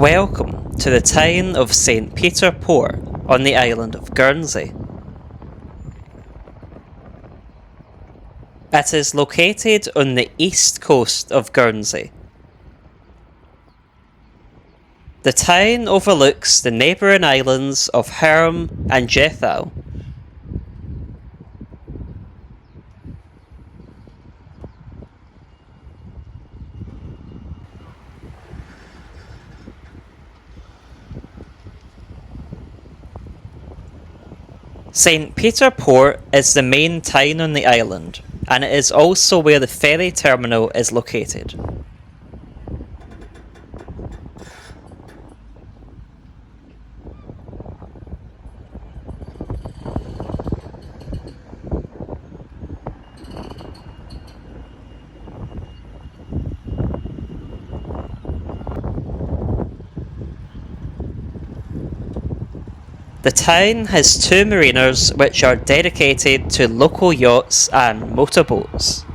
Welcome to the town of St. Peter Port on the island of Guernsey. It is located on the east coast of Guernsey. The town overlooks the neighbouring islands of Herm and Jethal. St. Peter Port is the main town on the island, and it is also where the ferry terminal is located. The town has two marinas which are dedicated to local yachts and motorboats.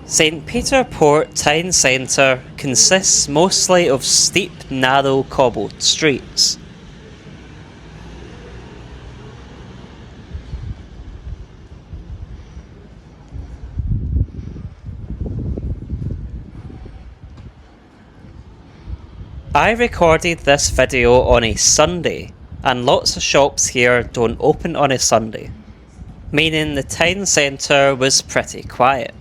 St. Peter Port town centre consists mostly of steep, narrow cobbled streets. I recorded this video on a Sunday, and lots of shops here don't open on a Sunday, meaning the town centre was pretty quiet.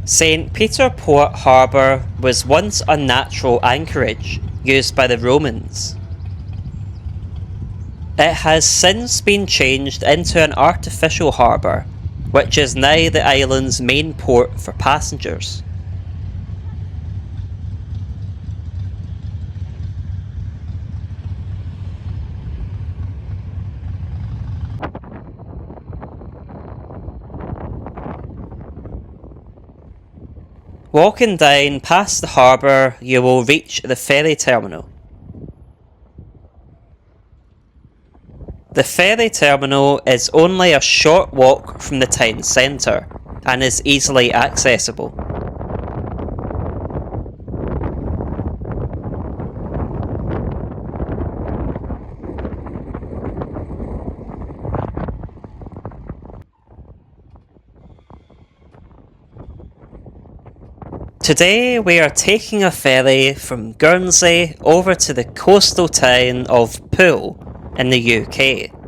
St. Peter Port Harbour was once a natural anchorage used by the Romans. It has since been changed into an artificial harbour, which is now the island's main port for passengers. Walking down past the harbour, you will reach the ferry terminal. The ferry terminal is only a short walk from the town centre and is easily accessible. Today we are taking a ferry from Guernsey over to the coastal town of Poole in the UK.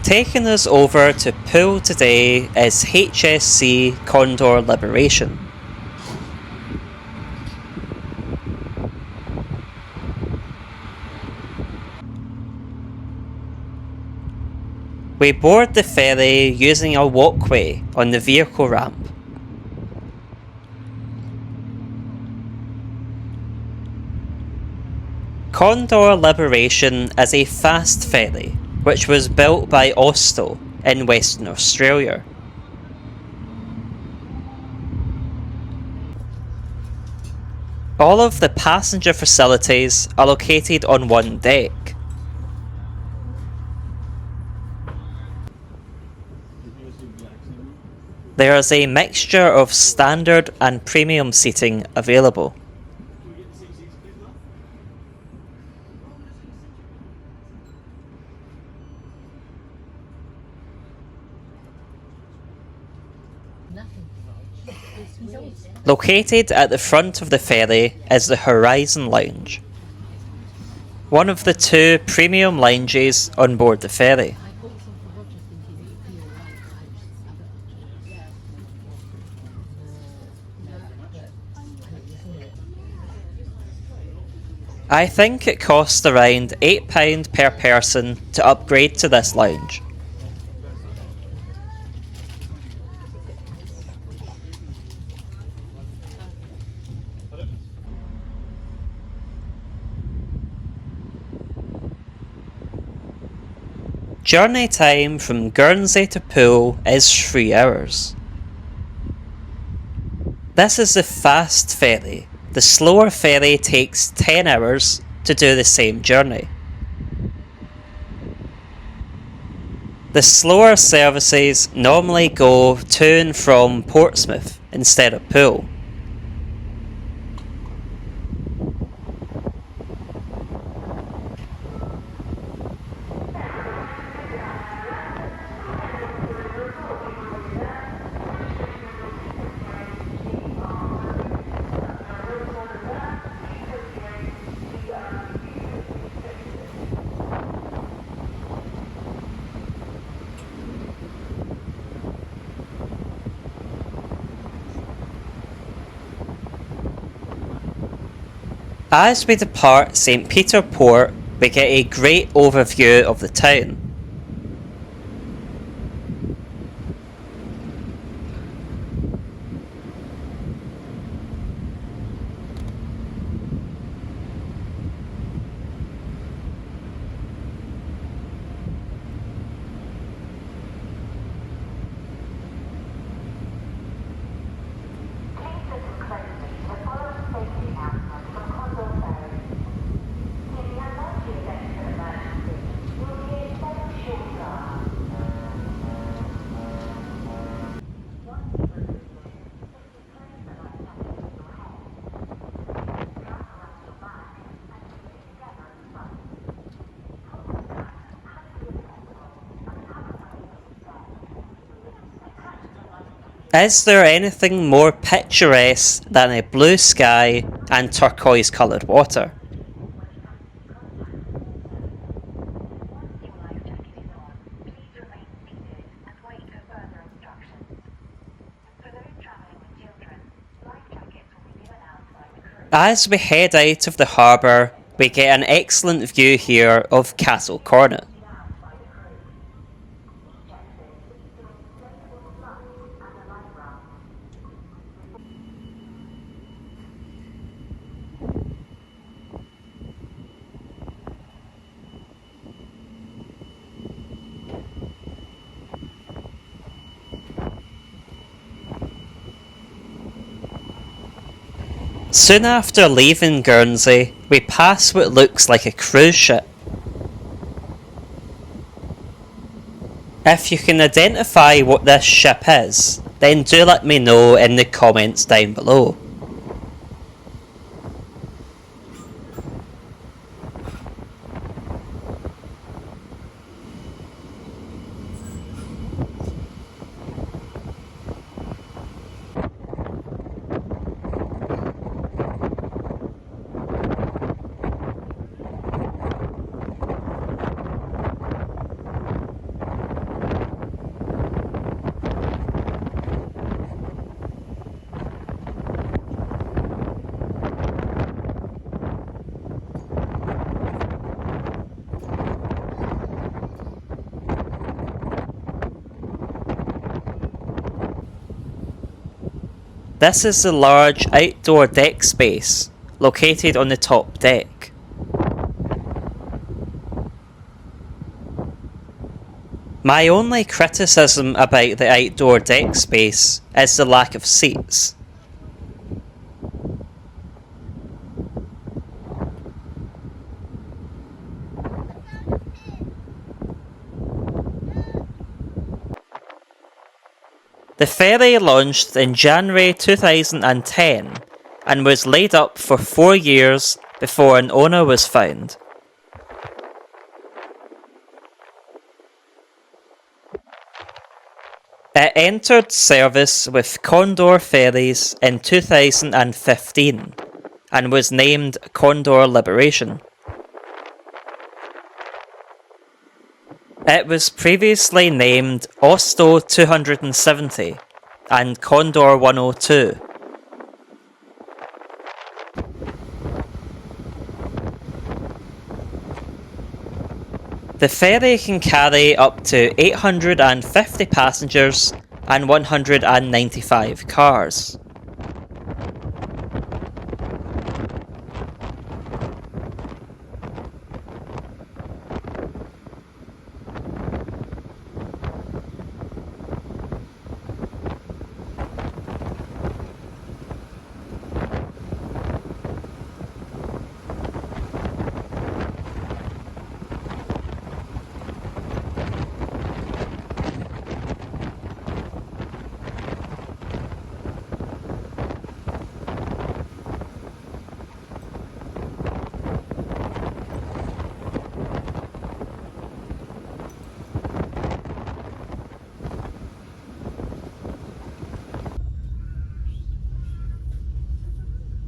Taking us over to Poole today is HSC Condor Liberation. We board the ferry using a walkway on the vehicle ramp. Condor Liberation is a fast ferry which was built by Ostel in Western Australia. All of the passenger facilities are located on one deck. There is a mixture of standard and premium seating available. Located at the front of the ferry is the Horizon Lounge, one of the two premium lounges on board the ferry. I think it costs around £8 per person to upgrade to this lounge. Journey time from Guernsey to Poole is 3 hours. This is the fast ferry. The slower ferry takes 10 hours to do the same journey. The slower services normally go to and from Portsmouth instead of Poole. As we depart St Peter Port, we get a great overview of the town. Is there anything more picturesque than a blue sky and turquoise coloured water? As we head out of the harbour, we get an excellent view here of Castle Cornet. Soon after leaving Guernsey, we pass what looks like a cruise ship. If you can identify what this ship is, then do let me know in the comments down below. This is the large outdoor deck space located on the top deck. My only criticism about the outdoor deck space is the lack of seats. The ferry launched in January 2010 and was laid up for 4 years before an owner was found. It entered service with Condor ferries in 2015 and was named Condor Liberation. It was previously named Osto 270 and Condor 102. The ferry can carry up to 850 passengers and 195 cars.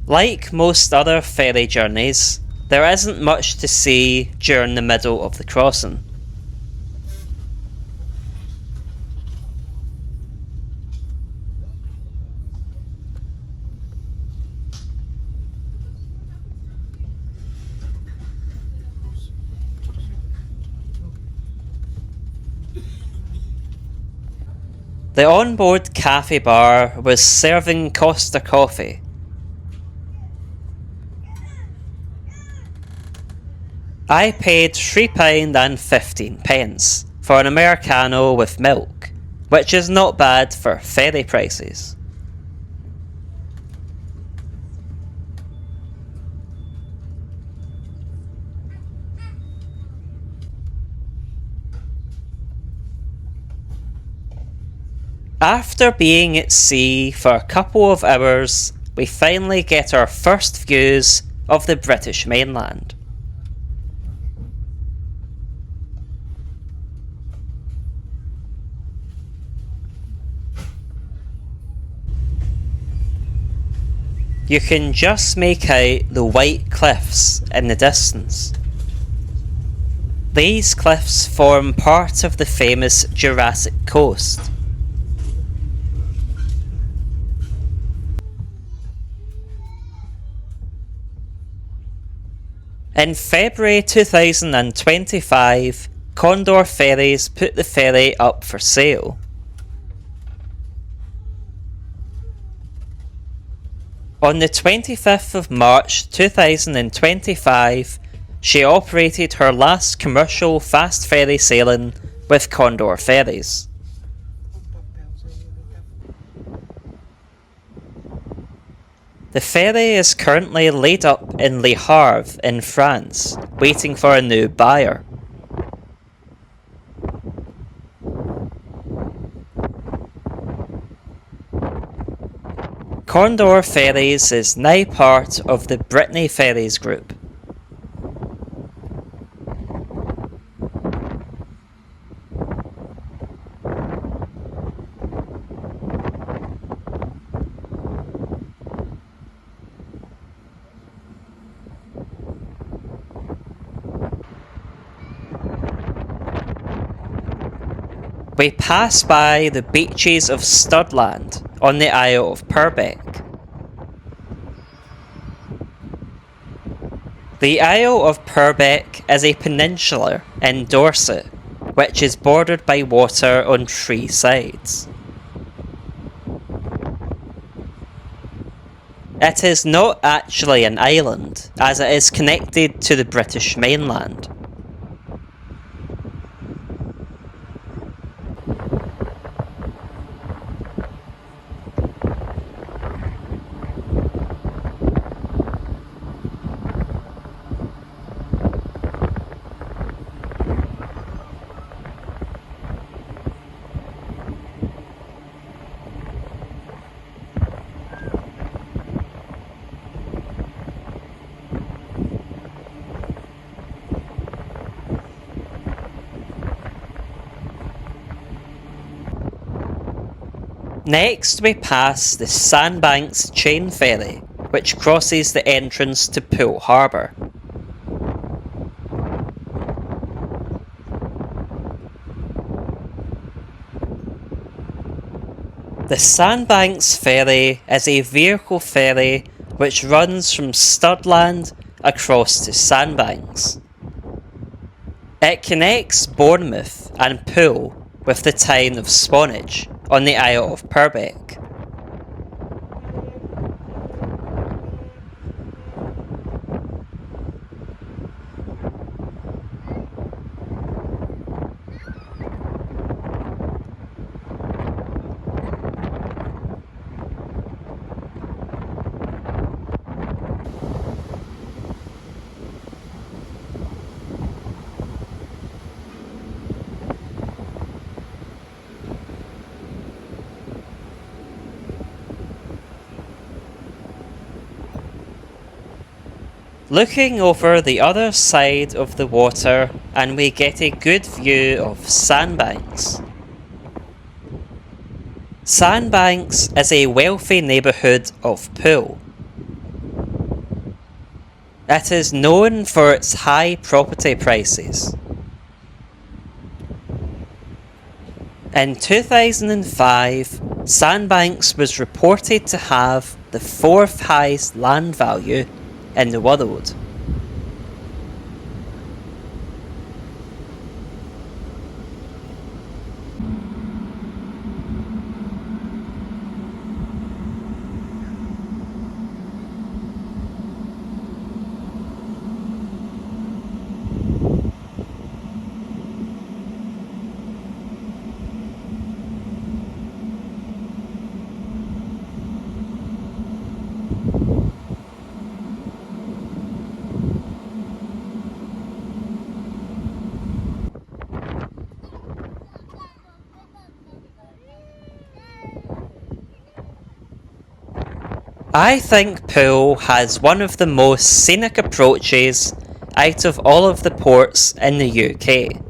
Like most other ferry journeys, there isn't much to see during the middle of the crossing. The onboard cafe bar was serving Costa coffee. I paid £3.15 for an Americano with milk, which is not bad for ferry prices. After being at sea for a couple of hours, we finally get our first views of the British mainland. You can just make out the white cliffs in the distance. These cliffs form part of the famous Jurassic Coast. In February 2025, Condor Ferries put the ferry up for sale. On the 25th of March 2025, she operated her last commercial fast ferry sailing with Condor Ferries. The ferry is currently laid up in Le Havre in France, waiting for a new buyer. Condor Ferries is now part of the Brittany Ferries Group. We pass by the beaches of Studland on the Isle of Purbeck. The Isle of Purbeck is a peninsula in Dorset, which is bordered by water on 3 sides. It is not actually an island, as it is connected to the British mainland. Next we pass the Sandbanks chain ferry, which crosses the entrance to Poole harbour. The Sandbanks Ferry is a vehicle ferry which runs from Studland across to Sandbanks. It connects Bournemouth and Poole with the town of Swanage on the Isle of Purbeck. Looking over the other side of the water, and we get a good view of Sandbanks. Sandbanks is a wealthy neighbourhood of Poole. It is known for its high property prices. In 2005, Sandbanks was reported to have the fourth highest land value in the world. I think Poole has one of the most scenic approaches out of all of the ports in the UK.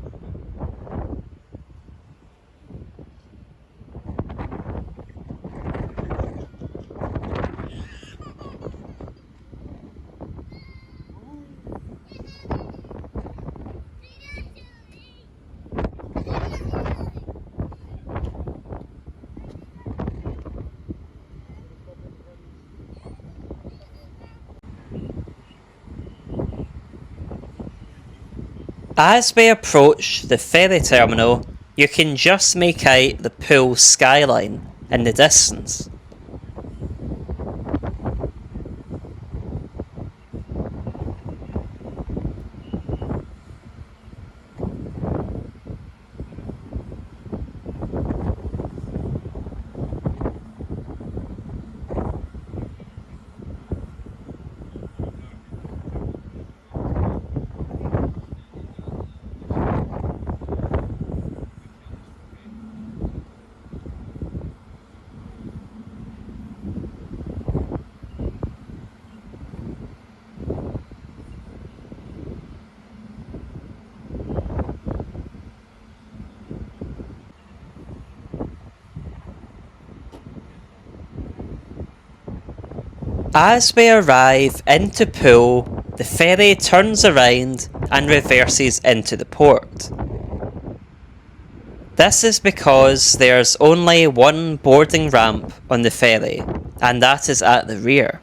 As we approach the ferry terminal, you can just make out the Poole skyline in the distance. As we arrive into Poole, the ferry turns around and reverses into the port. This is because there's only one boarding ramp on the ferry, and that is at the rear.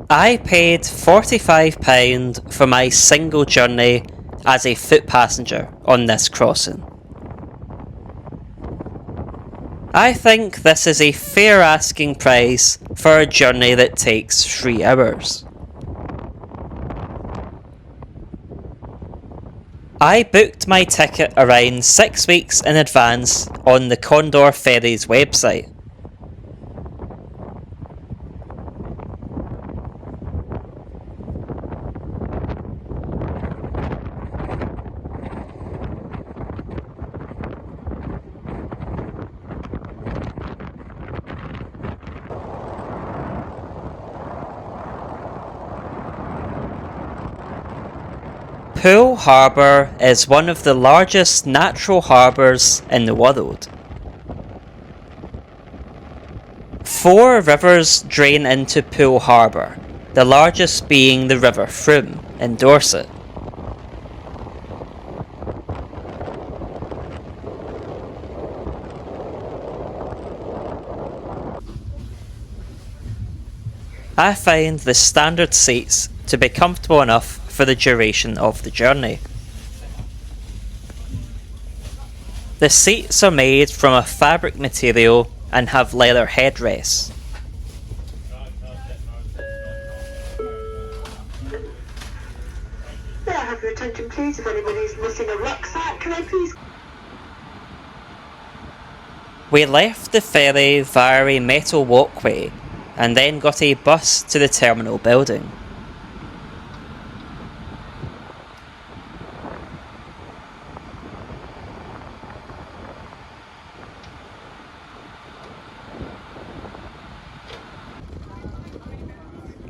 I paid £45 for my single journey as a foot passenger on this crossing. I think this is a fair asking price for a journey that takes 3 hours. I booked my ticket around 6 weeks in advance on the Condor Ferry's website. Poole Harbour is one of the largest natural harbours in the world. 4 rivers drain into Poole Harbour, the largest being the River Frome in Dorset. I find the standard seats to be comfortable enough for the duration of the journey. The seats are made from a fabric material and have leather headrests. May I have your attention please? If anybody's missing a rucksack, can I please? We left the ferry via a metal walkway and then got a bus to the terminal building.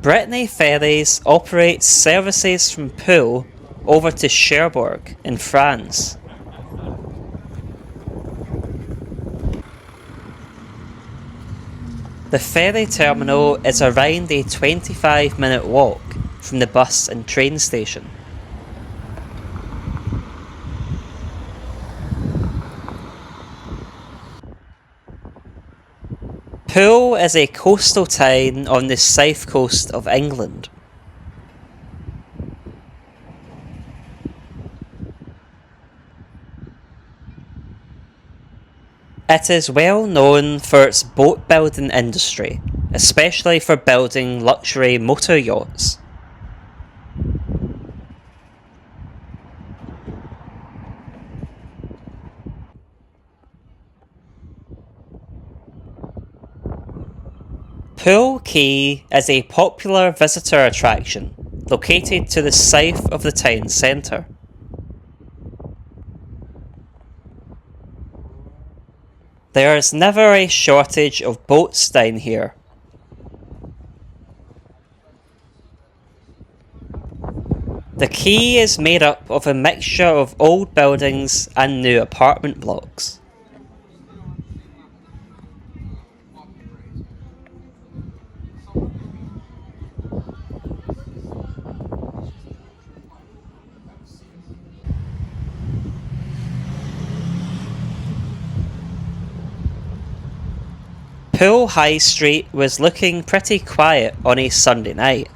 Brittany Ferries operates services from Poole over to Cherbourg in France. The ferry terminal is around a 25-minute walk from the bus and train station. Poole is a coastal town on the south coast of England. It is well known for its boat building industry, especially for building luxury motor yachts. Poole Quay is a popular visitor attraction located to the south of the town centre. There is never a shortage of boats down here. The quay is made up of a mixture of old buildings and new apartment blocks. Poole High Street was looking pretty quiet on a Sunday night.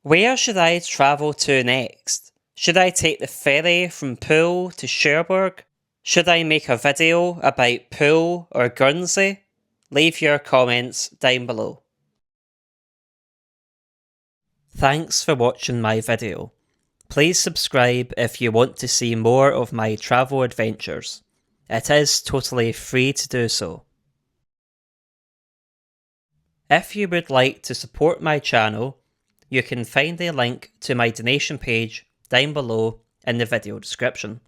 Where should I travel to next? Should I take the ferry from Poole to Cherbourg? Should I make a video about Poole or Guernsey? Leave your comments down below. Thanks for watching my video. Please subscribe if you want to see more of my travel adventures. It is totally free to do so. If you would like to support my channel, you can find a link to my donation page down below in the video description.